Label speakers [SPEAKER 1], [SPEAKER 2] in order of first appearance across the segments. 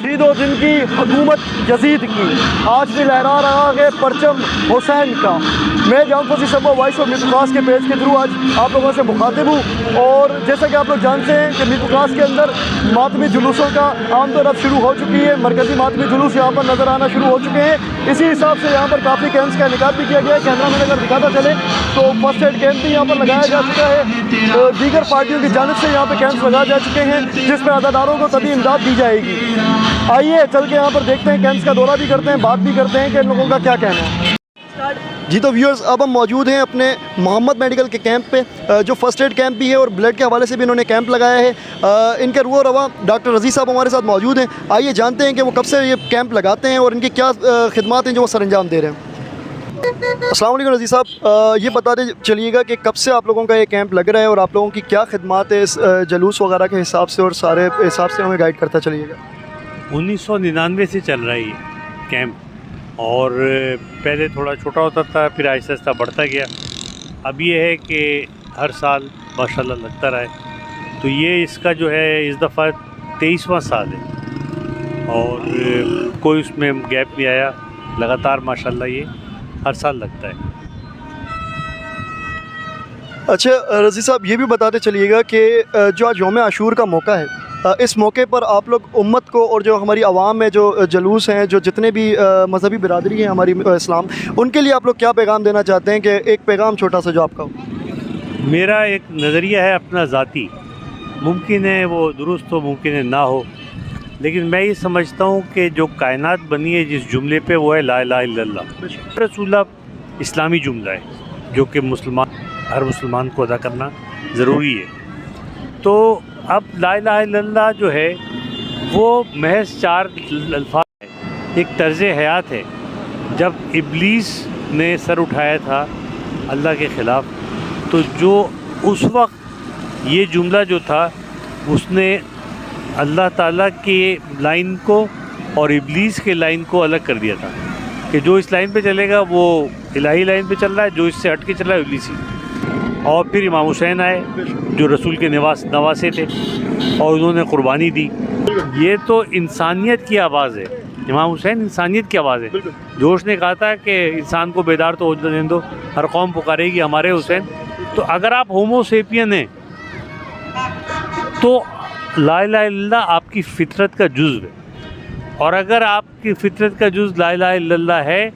[SPEAKER 1] شہید و جن کی حکومت یزید کی آج بھی لہرا رہا ہے پرچم حسین کا۔ میں جام فضی صبح وائس آف میرپور خاص کے پیج کے تھرو آج آپ لوگوں سے مخاطب ہوں، اور جیسا کہ آپ لوگ جانتے ہیں کہ میرپور خاص کے اندر ماتمی جلوسوں کا عام طور اب شروع ہو چکی ہے، مرکزی ماتمی جلوس یہاں پر نظر آنا شروع ہو چکے ہیں۔ اسی حساب سے یہاں پر کافی کیمپس کا انعقاد بھی کیا گیا ہے۔ کیمرہ مین اگر دکھاتا چلے تو فرسٹ ایڈ کیمپ بھی یہاں پر لگایا جا چکا ہے، دیگر پارٹیوں کی جانب سے یہاں پہ کیمپس لگائے جا چکے ہیں جس میں عزاداروں کو طبی امداد دی جائے گی۔ آئیے چل کے یہاں پر دیکھتے ہیں، کیمپس کا دورہ بھی کرتے ہیں، بات بھی کرتے ہیں کہ ان لوگوں کا کیا کہنا ہے۔ جی تو ویورز، اب ہم موجود ہیں اپنے محمد میڈیکل کے کیمپ پہ، جو فرسٹ ایڈ کیمپ بھی ہے اور بلڈ کے حوالے سے بھی انہوں نے کیمپ لگایا ہے۔ ان کے روح و رواں ڈاکٹر رضی صاحب ہمارے ساتھ موجود ہیں۔ آئیے جانتے ہیں کہ وہ کب سے یہ کیمپ لگاتے ہیں اور ان کی کیا خدمات ہیں جو وہ سر انجام دے رہے ہیں۔ السلام علیکم رضی صاحب، یہ بتاتے چلیے گا کہ کب سے آپ لوگوں کا یہ کیمپ لگ رہا ہے اور آپ لوگوں کی کیا خدمات ہے اس جلوس وغیرہ کے حساب سے، اور سارے حساب سے ہمیں گائیڈ کرتا چلیے گا۔
[SPEAKER 2] 1999 سے چل رہا ہے یہ کیمپ، اور پہلے تھوڑا چھوٹا ہوتا تھا، پھر آہستہ آہستہ بڑھتا گیا۔ اب یہ ہے کہ ہر سال ماشاءاللہ لگتا رہا ہے، تو یہ اس کا جو ہے اس دفعہ 23واں سال ہے، اور کوئی اس میں گیپ نہیں آیا، لگاتار ماشاءاللہ یہ ہر سال لگتا ہے۔
[SPEAKER 1] اچھا رضی صاحب، یہ بھی بتاتے چلیے گا کہ جو آج یوم عاشور کا موقع ہے، اس موقع پر آپ لوگ امت کو اور جو ہماری عوام ہے، جو جلوس ہیں، جو جتنے بھی مذہبی برادری ہیں ہماری اسلام، ان کے لیے آپ لوگ کیا پیغام دینا چاہتے ہیں؟ کہ ایک پیغام چھوٹا سا جو آپ کا ہو۔
[SPEAKER 2] میرا ایک نظریہ ہے اپنا ذاتی، ممکن ہے وہ درست ہو، ممکن ہے نہ ہو، لیکن میں یہ سمجھتا ہوں کہ جو کائنات بنی ہے جس جملے پہ، وہ ہے لا الہ الا اللہ۔ رسول اللہ اسلامی جملہ ہے جو کہ ہر مسلمان کو ادا کرنا ضروری ہے۔ تو اب لا الہ الا اللہ جو ہے وہ محض 4 الفاظ ہے، ایک طرز حیات ہے۔ جب ابلیس نے سر اٹھایا تھا اللہ کے خلاف، تو جو اس وقت یہ جملہ جو تھا، اس نے اللہ تعالیٰ کے لائن کو اور ابلیس کے لائن کو الگ کر دیا تھا، کہ جو اس لائن پہ چلے گا وہ الہی لائن پہ چل رہا ہے، جو اس سے ہٹ کے چل رہا ہے ابلیسی۔ اور پھر امام حسین آئے جو رسول کے نواسے تھے، اور انہوں نے قربانی دی۔ یہ تو انسانیت کی آواز ہے، امام حسین انسانیت کی آواز ہے۔ جوش نے کہا تھا کہ انسان کو بیدار تو ہونے دو، ہر قوم پکارے گی ہمارے حسین۔ تو اگر آپ ہومو سیپین ہیں تو لا الہ الا اللہ آپ کی فطرت کا جزو ہے، اور اگر آپ کی فطرت کا جزو لا الہ الا اللہ ہے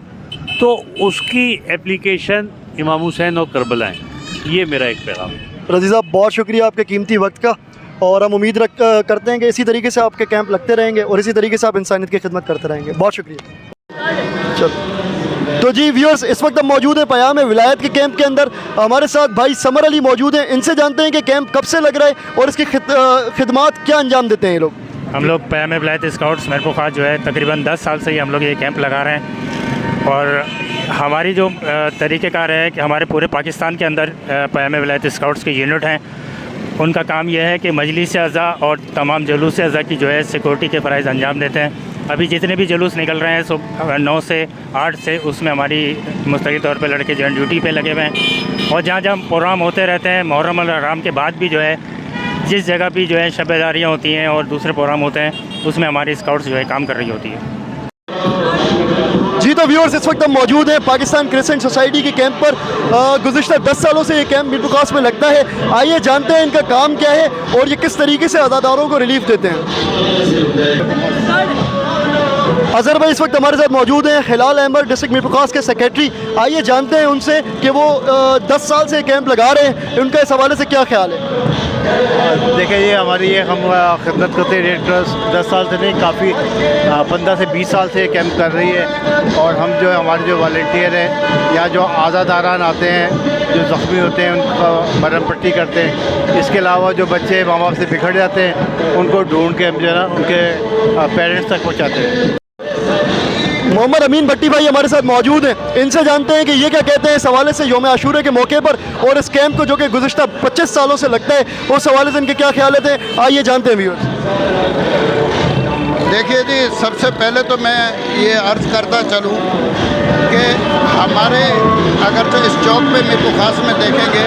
[SPEAKER 2] تو اس کی اپلیکیشن امام حسین اور کربلا ہیں۔ یہ میرا ایک پیغام ہے۔
[SPEAKER 1] رضی صاحب، بہت شکریہ آپ کے قیمتی وقت کا، اور ہم امید کرتے ہیں کہ اسی طریقے سے آپ کے کیمپ لگتے رہیں گے اور اسی طریقے سے آپ انسانیت کی خدمت کرتے رہیں گے۔ بہت شکریہ۔ چلو تو جی ویورز، اس وقت ہم موجود ہیں پیام ولایت کے کیمپ کے اندر۔ ہمارے ساتھ بھائی سمر علی موجود ہیں، ان سے جانتے ہیں کہ کیمپ کب سے لگ رہا ہے اور اس کی خدمات کیا انجام دیتے ہیں یہ لوگ۔
[SPEAKER 3] ہم لوگ پیام ولایت اسکاؤٹس میرپور خاص جو ہے تقریباً 10 سال سے ہی ہم لوگ یہ کیمپ لگا رہے ہیں، اور ہماری جو طریقہ کار ہے کہ ہمارے پورے پاکستان کے اندر پیام ولایت اسکاؤٹس کے یونٹ ہیں، ان کا کام یہ ہے کہ مجلس اعضاء اور تمام جلوس اعضاء کی جو ہے سیکورٹی کے فرائض انجام دیتے ہیں۔ ابھی جتنے بھی جلوس نکل رہے ہیں، صبح 9 سے 8 سے، اس میں ہماری مستقل طور پہ لڑکے جو ہیں ڈیوٹی پہ لگے ہوئے ہیں، اور جہاں جہاں پروگرام ہوتے رہتے ہیں، محرم الحرام کے بعد بھی جو ہے جس جگہ بھی جو ہے شب بیداریاں ہوتی ہیں اور دوسرے پروگرام ہوتے ہیں، اس میں ہماری اسکاؤٹس جو ہے کام کر رہی ہوتی ہے۔
[SPEAKER 1] جی تو ویورز، اس وقت ہم موجود ہیں پاکستان کرسچن سوسائٹی کے کیمپ پر۔ گزشتہ 10 سالوں سے یہ کیمپ میرپور خاص میں لگتا ہے۔ آئیے جانتے ہیں ان کا کام کیا ہے اور یہ کس طریقے سے عزاداروں کو ریلیف دیتے ہیں۔ اظہر بھائی اس وقت ہمارے ساتھ موجود ہیں، ہلال احمد ڈسٹرکٹ میرپور خاص کے سیکریٹری۔ آئیے جانتے ہیں ان سے کہ وہ 10 سال سے یہ کیمپ لگا رہے ہیں، ان کا اس حوالے سے کیا خیال ہے؟
[SPEAKER 4] دیکھیں یہ ہماری ہم خدمت کرتے ہیں ریڈ کراس 10 سال سے نہیں، کافی 15 سے 20 سال سے یہ کیمپ کر رہی ہے، اور ہم جو ہمارے جو والنٹیئر ہیں یا جو عزاداران آتے ہیں جو زخمی ہوتے ہیں ان کا مرہم پٹی کرتے ہیں۔ اس کے علاوہ جو بچے ماں باپ سے بکھر جاتے ہیں ان کو ڈھونڈ کے ہم جو ہے نا ان کے پیرنٹس تک پہنچاتے ہیں۔
[SPEAKER 1] محمد امین بھٹی بھائی ہمارے ساتھ موجود ہیں، ان سے جانتے ہیں کہ یہ کیا کہتے ہیں اس حوالے سے یوم عاشورہ کے موقع پر اور اس کیمپ کو جو کہ گزشتہ 25 سالوں سے لگتا ہے، اس حوالے سے ان کے کیا خیالات ہیں۔ آئیے جانتے ہیں ویورز۔
[SPEAKER 5] دیکھیے جی، سب سے پہلے تو میں یہ عرض کرتا چلوں کہ ہمارے اگرچہ اس چوک پہ میرپور خاص میں دیکھیں گے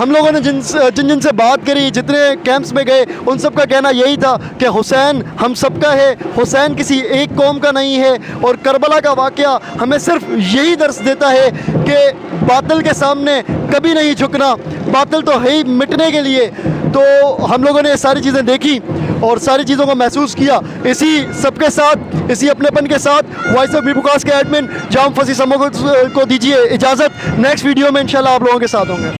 [SPEAKER 1] ہم لوگوں نے جن سے بات کری, جتنے کیمپس میں گئے, ان سب کا کہنا یہی تھا کہ حسین ہم سب کا ہے, حسین کسی ایک قوم کا نہیں ہے. اور کربلا کا واقعہ ہمیں صرف یہی درس دیتا ہے کہ باطل کے سامنے کبھی نہیں جھکنا, باطل تو ہے ہی مٹنے کے لیے. تو ہم لوگوں نے یہ ساری چیزیں دیکھی اور ساری چیزوں کو محسوس کیا. اسی سب کے ساتھ, اسی اپنے پن کے ساتھ وائس آف میرپورخاص کے ایڈمن جام فصیح سمو کو دیجیے اجازت. نیکسٹ ویڈیو میں انشاءاللہ آپ لوگوں کے ساتھ ہوں گے.